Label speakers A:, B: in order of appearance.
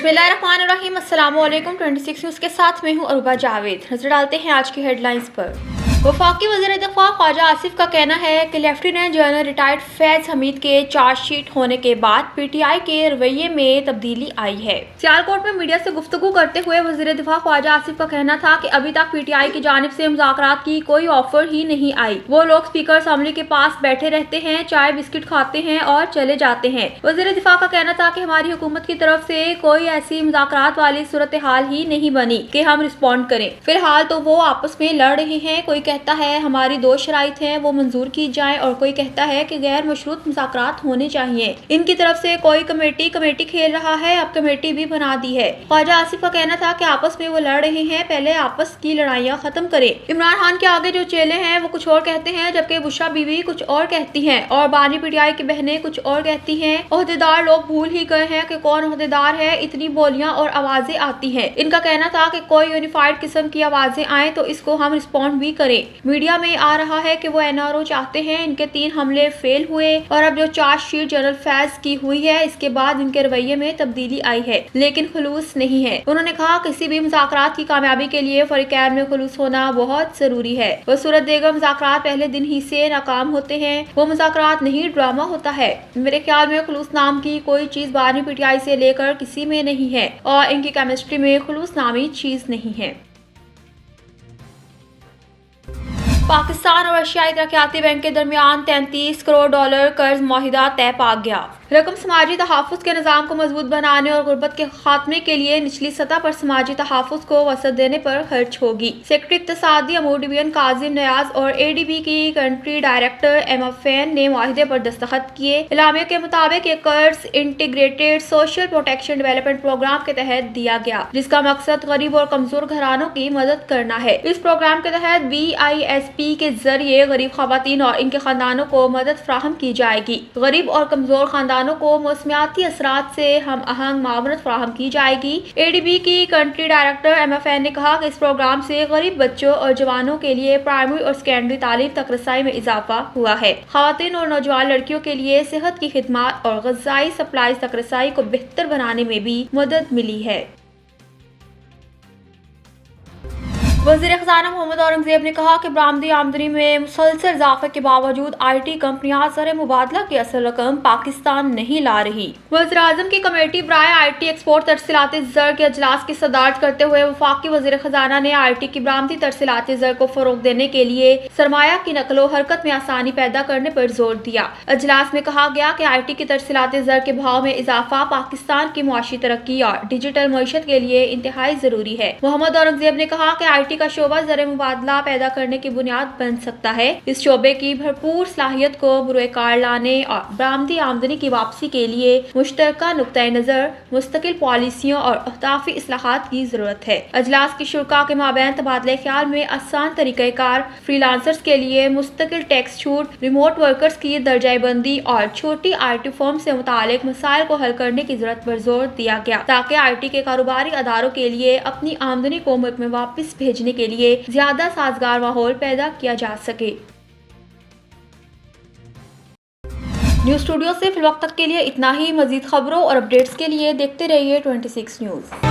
A: बिस्मिल्लाहिर्रहमानिर्रहीम। अस्सलाम वालेकुम। 26 न्यूज़ के साथ मैं हूं अरूबा जावेद। नजर डालते हैं आज की हेडलाइंस पर। वफाकी वज़ीर दिफ़ा ख्वाजा आसिफ का कहना है कि लेफ्टिनेंट जनरल रिटायर्ड फैज़ हमीद के चार्जशीट होने के बाद PTI के रवैये में तब्दीली आई है। सियालकोट में मीडिया से गुफ्तगू करते हुए वज़ीर दिफ़ा ख्वाजा आसिफ का कहना था कि अभी तक PTI की जानिब से मुज़ाकरात की कोई ऑफर ही नहीं आई। वो लोग स्पीकर असेंबली के पास बैठे रहते हैं, चाय बिस्किट खाते हैं और चले जाते हैं। वज़ीर दिफ़ा का कहना था कि हमारी हुकूमत की तरफ से कोई ऐसी मुज़ाकरात वाली सूरत हाल ही नहीं बनी कि हम रिस्पॉन्ड करें। फिलहाल तो वो आपस में लड़ रहे हैं। कोई कहता है हमारी 2 शराइत हैं, वो मंजूर की जाएं, और कोई कहता है कि गैर मशरूत मुज़ाकरात होने चाहिए। इनकी तरफ से कोई कमेटी खेल रहा है, अब कमेटी भी बना दी है। ख्वाजा आसिफ का कहना था कि आपस में वो लड़ रहे हैं, पहले आपस की लड़ाइयाँ खत्म करें। इमरान खान के आगे जो चेले हैं वो कुछ और कहते हैं, जबकि बुशरा बीवी कुछ और कहती हैं और बानी PTI की बहनें कुछ और कहती हैं। ओहदेदार लोग भूल ही गए हैं कि कौन ओहदेदार है, इतनी बोलियां और आवाजें आती हैं। इनका कहना था कि कोई यूनिफाइड किस्म की आवाजें आए तो इसको हम रिस्पॉन्ड भी करें। मीडिया में आ रहा है कि वो NRO चाहते हैं। इनके 3 हमले फेल हुए और अब जो चार्जशीट जनरल फैज की हुई है, इसके बाद इनके रवैये में तब्दीली आई है, लेकिन खुलूस नहीं है। उन्होंने कहा किसी भी मुज़ाकरात की कामयाबी के लिए फरीकैन में खुलूस होना बहुत जरूरी है। वो सूरत देगा मुज़ाकरात पहले दिन ही से नाकाम होते हैं। वो मुज़ाकरात नहीं, ड्रामा होता है। मेरे ख्याल में खुलूस नाम की कोई चीज बानी PTI से लेकर किसी में नहीं है और इनकी केमिस्ट्री में खुलूस नामी चीज नहीं है। पाकिस्तान और एशियाई तरक्याती बैंक के दरमियान $33 करोड़ कर्ज मुआहिदा तय पा गया। रकम समाजी तहफ़्फ़ुज़ के निज़ाम को मजबूत बनाने और गुर्बत के खात्मे के लिए निचली सतह पर समाजी तहफ़्फ़ुज़ को वसअत देने पर खर्च होगी। सेक्रेटरी इक़्तिसादी अमूर डिवीजन काजिम नयाज और ADB की कंट्री डायरेक्टर एमा फैन ने मुआहिदे पर दस्तखत किए। इलामे के मुताबिक ये कर्ज integrated social protection development programme के तहत दिया गया, जिसका मकसद गरीब और कमजोर घरानों की मदद करना है। इस प्रोग्राम के तहत BISP के जरिए गरीब खवातीन और इनके खानदानों को मदद फराहम की जाएगी। गरीब और कमजोर खानदानों को मौसमियाती असरात से हम आहंग मावनत फराहम की जाएगी। ADB की कंट्री डायरेक्टर एमा फैन ने कहा कि इस प्रोग्राम से गरीब बच्चों और जवानों के लिए प्राइमरी और सेकेंडरी तालीम तक रसाई में इजाफा हुआ है। खवातीन और नौजवान लड़कियों के लिए सेहत की खिदमत और ग़िज़ाई सप्लाई तक रसाई को बेहतर बनाने में भी मदद मिली है। वज़ीर ख़ज़ाना मोहम्मद औरंगज़ेब ने कहा कि बरामदी आमदनी में मुसलसल इजाफे के बावजूद IT कंपनियां ज़र मुबादला की असल रकम पाकिस्तान नहीं ला रही। वज़ीर आज़म की कमेटी बराए IT एक्सपोर्ट तरसीलाती ज़र के अजलास की सदारत करते हुए वफाकी वज़ीर ख़ज़ाना ने IT की बरामदी तरसीलाती ज़र को फ़रोग़ देने के लिए सरमाया की नकलो हरकत में आसानी पैदा करने पर जोर दिया। अजलास में कहा गया कि IT की तरसीलाती ज़र के भाव में इजाफा पाकिस्तान की मुआशी तरक्की और डिजिटल मईशत के लिए इंतहाई जरूरी है। मोहम्मद औरंगज़ेब ने कहा कि IT का शोबा ज़र मुबादला पैदा करने की बुनियाद बन सकता है। इस शोबे की भरपूर सलाहियत को बुरुएकार लाने और बरामदी आमदनी की वापसी के लिए मुश्तरका नुक्ता नज़र, मुस्तकिल पॉलिसियों और अहदाफी इस्लाहात की जरूरत है। अजलास की शुरा के माबैन तबादले ख्याल में आसान तरीक़ाकार, फ्रीलांसर्स के लिए मुस्तकिल टैक्स छूट, रिमोट वर्कर्स की दर्जाबंदी और छोटी IT फर्म से मुतालिक मसाइल को हल करने की जरूरत पर जोर दिया गया, ताकि IT के कारोबारी अदारों के लिए अपनी आमदनी को मुल्क में वापस भेजने के लिए ज्यादा साजगार माहौल पैदा किया जा सके। न्यूज़ स्टूडियो से फिलवक्त तक के लिए इतना ही। मजीद खबरों और अपडेट्स के लिए देखते रहिए 26 न्यूज़।